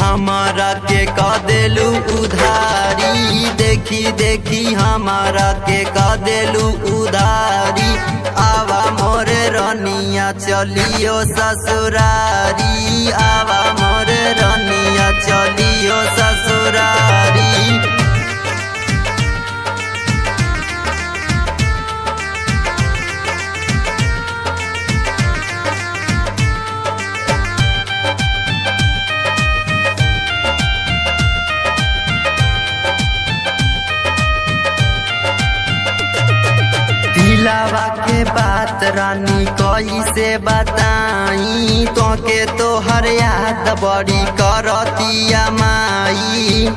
हमारा के कह देलू उधारी, देखी देखी हमारा के कह देलू उधारी। आवा मोरे रनिया चलियो ससुरारी, आवा मोरे रनिया चलियो ससुरारी। दिलावा के बात रानी कैसे बताई, तो के तोहर याद बड़ी करतिया माई।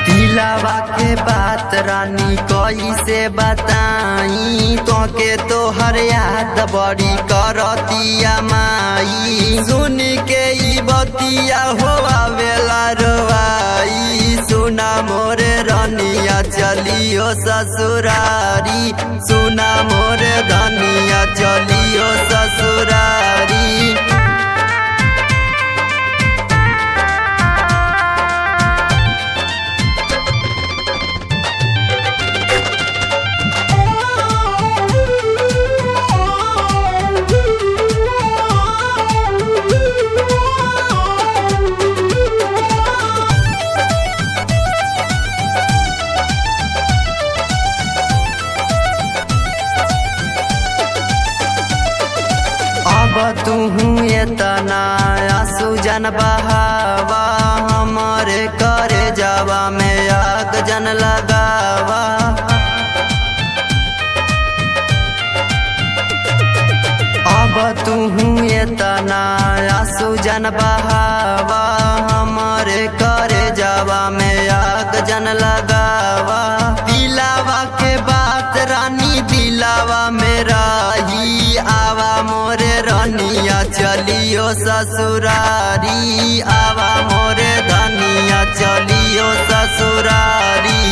दिलावा के बात रानी कैसे बताई, तो के तोहर याद बड़ी करतिया माई। सुन के ई बतिया हो आवेला रोवाई, सुना मोरे रनिया चलियो ससुरारी, सुना मोरे धनिया चलियो ससुरारी। अब तुहू एतना आंसू जन बहावा, हमारे करे जावा में आग जन लगावा। अब तुहू एतना आंसू जन बहावा, हमारे करे जावा में आग जन लगावा। दिलावा के बात रानी दिलावा में रही, आवा मोरे रनिया चलियो ससुरारी, आवा मोरे धनिया चलियो ससुरारी।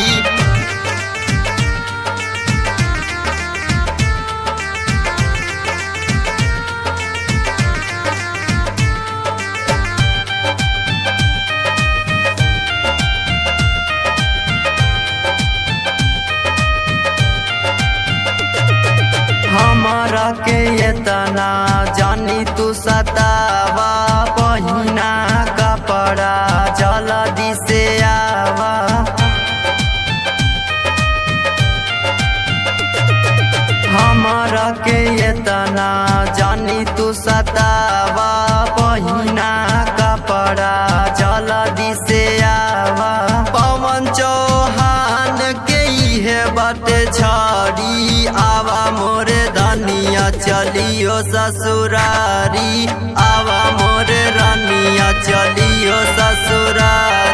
हमारा के एतना जानी तू सतावा, पहिना कपड़ा जल्दी से आवा। हमारा के एतना जानी तू सतावा, पहिना कपड़ा जल्दी से आवा। पवन चौहान के इहे बाटे छड़ी, आवा मोरे धनिया चलियो ससुरारी, आवा मोरे रनिया चलियो ससुरारी।